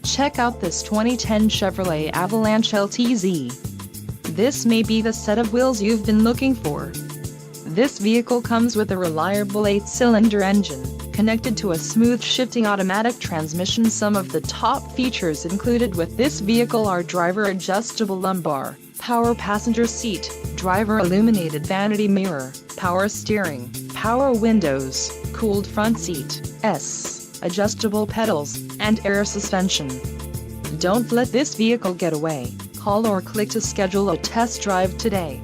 Check out this 2010 Chevrolet Avalanche Ltz. This may be the set of wheels you've been looking for. This vehicle comes with a reliable 8-cylinder engine, connected to a smooth shifting automatic transmission. Some of the top features included with this vehicle are Driver Adjustable Lumbar, Power Passenger Seat, Driver Illuminated Vanity Mirror, Power Steering, Power Windows, Cooled Front Seat, Adjustable Pedals, and Air Suspension. Don't let this vehicle get away. Call or click to schedule a test drive today.